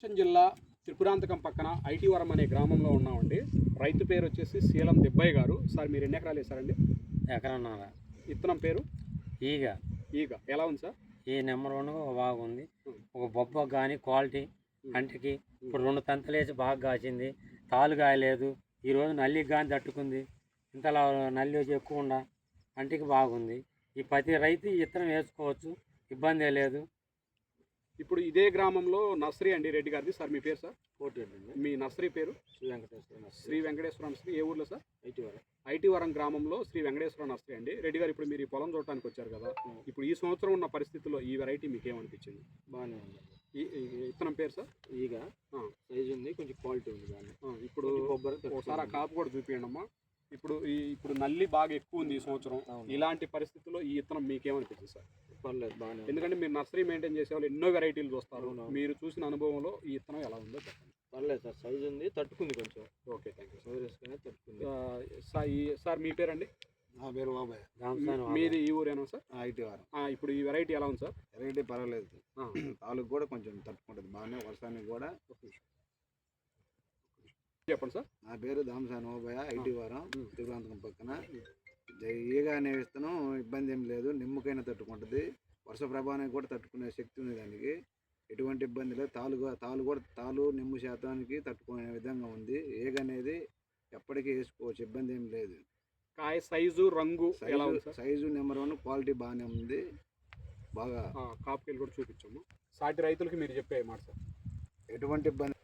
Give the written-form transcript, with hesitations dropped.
ప్రకాశం జిల్లా త్రిపురాంతకం పక్కన ఐటీవరం అనే గ్రామంలో ఉన్నామండి. రైతు పేరు వచ్చేసి శీలం దిబ్బయ్య గారు. సార్ మీరు ఎన్ని ఎకరాలు వేశారండి? ఎకరన్నర. విత్తనం పేరు ఈగ. ఎలా ఉంది సార్? ఈ నెంబర్ 1 బాగుంది. ఒక బొబ్బ కానీ క్వాలిటీ కంటికి ఇప్పుడు 2 తంతలేసి బాగా కాసింది. తాలు కాయలేదు. ఈరోజు నల్లికి కానీ తట్టుకుంది. ఇంతలా నల్లి ఎక్కువ ఉండ కంటికి బాగుంది. ఈ ప్రతి రైతు ఈ విత్తనం వేసుకోవచ్చు, ఇబ్బంది లేదు. ఇప్పుడు ఇదే గ్రామంలో నర్సరీ అండి రెడ్డి గారిది. సార్ మీ పేరు సార్? కోటి. మీ నర్సరీ పేరు? శ్రీ వెంకటేశ్వర నర్సరీ. ఏ ఊర్లో సార్? ఐటీవరం గ్రామంలో శ్రీ వెంకటేశ్వర నర్సరీ అండి. రెడ్డి గారు, ఇప్పుడు మీరు ఈ పొలం చూడటానికి వచ్చారు కదా, ఇప్పుడు ఈ సంవత్సరం ఉన్న పరిస్థితుల్లో ఈ వెరైటీ మీకు ఏమనిపించింది? బాగానే ఉంది. ఈ విత్తనం పేరు సార్? ఈగ. సైజు ఉంది, కొంచెం క్వాలిటీ ఉంది. బాగా ఇప్పుడు ఒకసారి ఆ కాపు కూడా చూపించండి అమ్మా. ఇప్పుడు నల్లి బాగా ఎక్కువ ఉంది ఈ సంవత్సరం. ఇలాంటి పరిస్థితుల్లో ఈ విత్తనం మీకేమనిపించింది సార్? పర్లేదు, బాగానే. ఎందుకంటే మీరు నర్సరీ మెయింటైన్ చేసే వాళ్ళు ఎన్నో వెరైటీలు చూస్తారు. మీరు చూసిన అనుభవంలో ఈ విత్తనం ఎలా ఉందో చెప్పండి. పర్లేదు సార్, సైజు ఉంది, తట్టుకుంది కొంచెం. Okay, thank you. సౌరేస్గానే తట్టుకుంది. సార్ మీ పేరండి? నా పేరు బాబాయ్. మీది ఈ ఊరేనా సార్? ఐటీవరం. ఇప్పుడు ఈ వెరైటీ ఎలా ఉంది సార్? వెరైటీ పర్వాలేదు. తాలూకు కూడా కొంచెం తట్టుకుంటుంది బాగానే. వర్షానికి కూడా. చెప్పండి సార్. నా పేరు దామసాని ఓబయ్య, ఐటీవరం, త్రిపురాంతకం పక్కన. ఈగ అనే విత్తనం ఇబ్బంది ఏం లేదు. నిమ్మకైనా తట్టుకుంటుంది. వర్ష ప్రభావానికి కూడా తట్టుకునే శక్తి ఉంది దానికి. ఎటువంటి ఇబ్బంది లేదు. తాలు నిమ్ము శాతానికి తట్టుకునే విధంగా ఉంది. ఈగ అనేది ఎప్పటికీ వేసుకోవచ్చు, ఇబ్బంది ఏం లేదు. కాయ సైజు, రంగు ఎలా ఉంది సార్? సైజు నెంబర్ 1, క్వాలిటీ బాగానే ఉంది. బాగా కాపుకెళ్ళి కూడా చూపించాము. సాటి రైతులకి మీరు చెప్పే మాట సార్? ఎటువంటి ఇబ్బంది